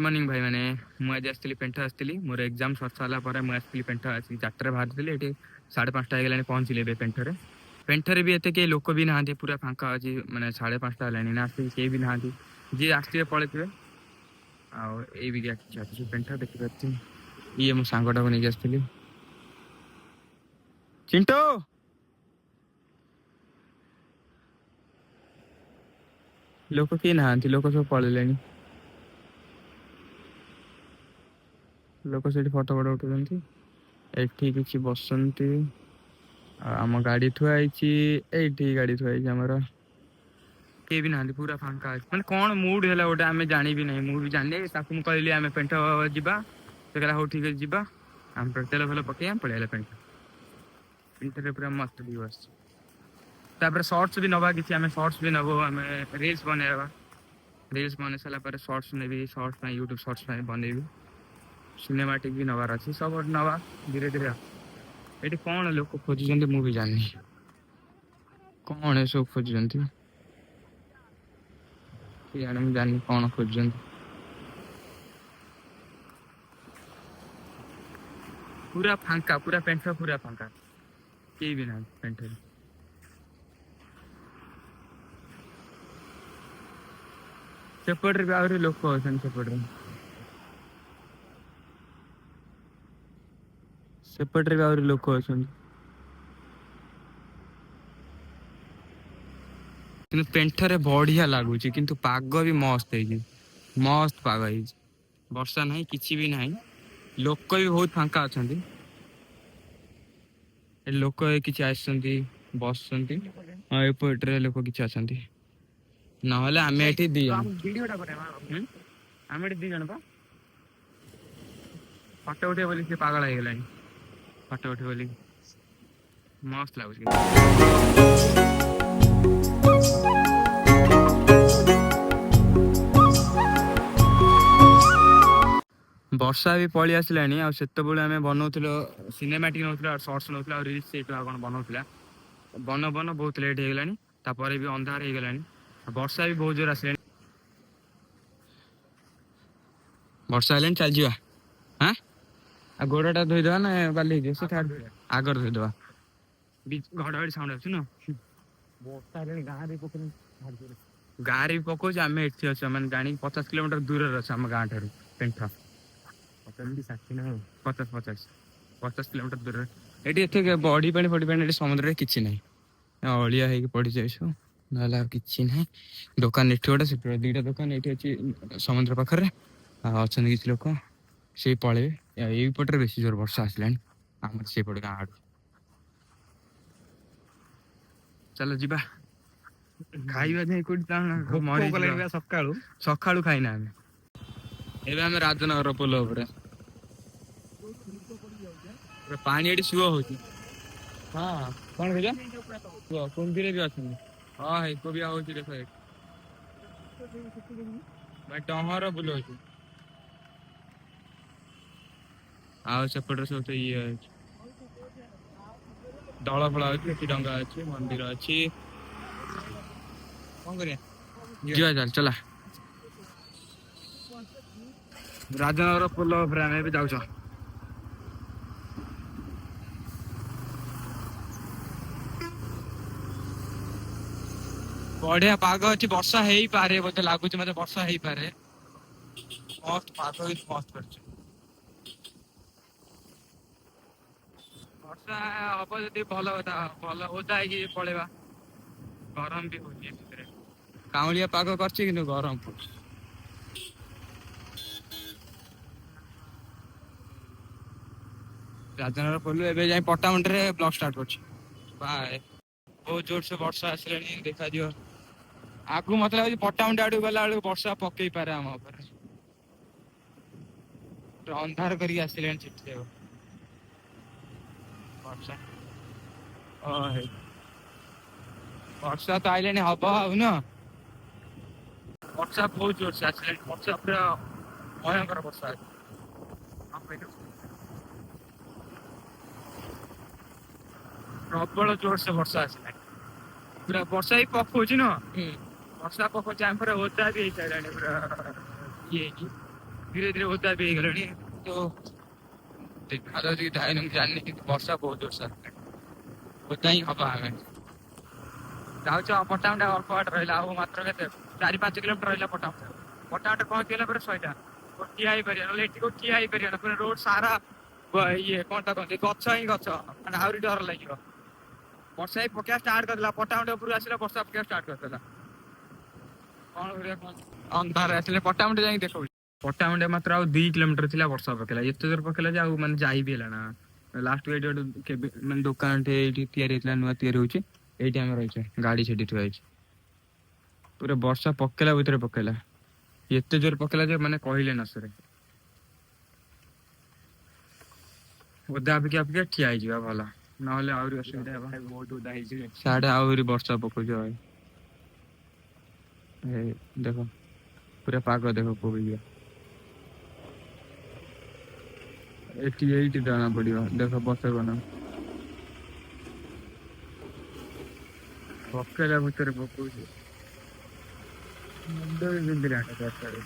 Morning भाई मैंने मुझे आसती पेंट आसती मोर एग्जाम सर सारा मुझे पेंट आसी 4 बाहर ये 5:30 होगा पहुँचली पेंटर पेंटर भी एत लोक भी ना पूरा फांका अच्छी मैंने 5:30 है ना आस कहीं भी ना जी आसते पलैते भी पेंटर देखी ये मो सांगटा को नहीं आसती चिंटू लोक किए ना लोक सब पलैले लोक से फटो फट उठुंट एठी किसी बसंती आम गाड़ी थुआई गाड़ी थुआई आमर किए भी ना पूरा फांका मैंने कौन मुड है गोटे आम जानी भी ना मुझे जानी कहली आम पेंट जावा से कहला हो ठीक है जावा आम तेल फेल पकई पलैला पेंट पेंटर पूरा मस्त व्यू आसपर सर्ट्स भी नवा कि आम सर्ट्स भी नब आम रिल्स बनवा रिल्स बन सारापर सर्ट्स ने सर्ट्स यूट्यूब सर्ट्स बनैबी सिनेमाटिक भी नवार अच्छी सब नवा धीरे धीरे ये कौन लोक खोजुंट मुझे जानी कौन सब खोजुंट जानी जानी कौन खोजुंट पूरा फांका पूरा पेंट पूरा फांका कहीं भी ना पेंट सेपटे भी आहरी लोक सेपटे भी आहरी लोक पेंटर बढ़िया लगुच किंतु पाग भी मस्त है मस्त पाग है वर्षा ना कि भी ना लोक भी बहुत फांका अच्छा लोक कि बस एपटे लोक कि अच्छा ना आम ये दी जन आम ये दी जन फटो उठे बोली पागल हो फटो उठे बोली मस्त लगुच वर्षा भी पलि आसला आते आम बनाऊल सिनेमाटिक नौला सर्ट्स नौला रिल्स कौन बनाऊला बन बन बहुत लेट हो गला भी अंधार हो गला वर्षा भी बहुत जोर आसला वर्षा है चल जा हाँ गोड़टा धोईदे ना बाली आगर धोईदे घड़घड़ी साउंड आस गाँव भी पकाऊ आम एटी अच्छे मैंने जानी 50 किलोमीटर दूर अच्छे आम गाँव ठार पेंट 50 किलोमीटर दूर ये बड़ी पानी फड़ी पानी समुद्र किसी ना अलिया हो पड़ जाइसु ना कि ना दुकान एटी गोटे से 2टा दुकान ये अच्छी समुद्र पाखे अच्छा किसी लोक से पलैबे यहीपटे बेसी जोर वर्षा आसला आम से पटे गाँव आड़ चलो जी खाइबा जाए कोई सका खाइना आम राजनगर पोल पानी ये सुह हो हाँ कौन कह कुंभी भी अच्छा हाँ है को भी हो देख डहर बुल आसपटे सब ये दल फल अच्छी डंगा अच्छी मंदिर अच्छी कौन कर चल चला राजनगर पोल आम भी जाऊँ बढ़िया पाग अच्छी वर्षा हो पारे बोलते लगुच मत वर्षा हो पारे मस्त पाग मस्त कर वर्षा हम जब भल कथा भल ओदा है पलैबा गरम भी हो काउलिया पाग कर गरम राजनगर पोल ए पट्टामुंडे ब्लॉग स्टार्ट कर बहुत जोर से वर्षा आसला देखा दियो आगु मत लगे पट्टामुंडे आड़ गला वर्षा पकई पारे आम अंधार कर वर्षा वर्षा तो आइले हम ना वर्षा बहुत जोर से आसला वर्षा पूरा भयंकर वर्षा प्रबल जोर से वर्षा आसला पूरा वर्षा ही पकाऊ न वर्षा पकाऊ आम पूरा ओदा भी पूरा ये ଧୀରେ ଧୀରେ ଓଦା ବି ହେଇଗଲାଣି। ତ ଦେଖାଯାଉଛି କି ଧାଇନି ମୁଁ ଜାଣିନି, କିନ୍ତୁ ବର୍ଷା ବହୁତ ଜୋରସେ ଆସିଲାଣି। ଓଦା ହିଁ ହବା ଆମେ। ଯାଉଛ ପଟ୍ଟାମୁଣ୍ଡା ଅଳ୍ପ ବାଟ ରହିଲା, ଆଉ ମାତ୍ର କେତେ 4-5 କିଲୋମିଟର ରହିଲା ପଟ୍ଟାମୁଣ୍ଡା। ପଟ୍ଟାମୁଣ୍ଡା ପହଞ୍ଚିଗଲା ପରେ ସଇଲା, ଠିଆ ହେଇପାରିବା, ନହେଲେ ଏଠି କୋଉ ଠିଆ ହେଇପାରିବା ନା, ପୁରା ରୋଡ ସାରା ଇଏ କଣ ତା କହନ୍ତି ଗଛ ହିଁ ଗଛ, ମାନେ ଆହୁରି ଡର ଲାଗିବ। ବର୍ଷା ହିଁ ପକେଇବା ଷ୍ଟାର୍ଟ କରିଦେଲା, ପଟ୍ଟାମୁଣ୍ଡା ଉପରକୁ ଆସିଲା ବର୍ଷା ପକେଇବା ଷ୍ଟାର୍ଟ କରିଦେଲା। କଣ କରିବା କଣ, ଅନ୍ଧାର ଆସିଲେ ପଟ୍ଟାମୁଣ୍ଡା ଯାଇକି ଦେଖଉଛି। ପଟ୍ଟାମୁଣ୍ଡା ମାତ୍ର ଆଉ 2 କିଲୋମିଟର ଥିଲା, ବର୍ଷା ପକେଇଲା, ଏତେ ଜୋର ପକେଇଲା ଯେ ଆଉ ମାନେ ଯାଇ ବି ହେଲା ନା। ଲାଷ୍ଟ ଏଇଠି ଗୋଟେ କେବେ ମାନେ ଦୋକାନଟେ ଏଇଠି ତିଆରି ହେଇଥିଲା, ନୂଆ ତିଆରି ହଉଛି, ଏଇଠି ଆମେ ରହିଛୁ, ଗାଡି ସେଠି ଥୁଆ ହେଇଛି। ପୁରା ବର୍ଷା ପକେଇଲା ଭିତରେ ପକେଇଲା, ଏତେ ଜୋର ପକେଇଲା ଯେ ମାନେ କହିଲେ ନ ସରେ। ଓଦା ଅପେକ୍ଷା ଅପେକ୍ଷା ଠିଆ ହେଇଯିବା ଭଲ, ନହେଲେ ଆହୁରି ଅସୁବିଧା ହେବ। ବହୁତ ଓଦା ହେଇଯିବେ, ସିଆଡେ ଆହୁରି ବର୍ଷା ପକଉଛି ଭାଇ। ଏଇ ଦେଖ ପୁରା ପାଗ ଦେଖ କୋଉ ଭଳିଆ। ଏଠି ଏଇଠି ଜଣା ପଡିବ, ଦେଖ ବର୍ଷା ପକେଇଲା ଭିତରେ ପକଉଛି, ମୁଣ୍ଡ ବି ବିନ୍ଧିଲାଣି ବର୍ଷାରେ।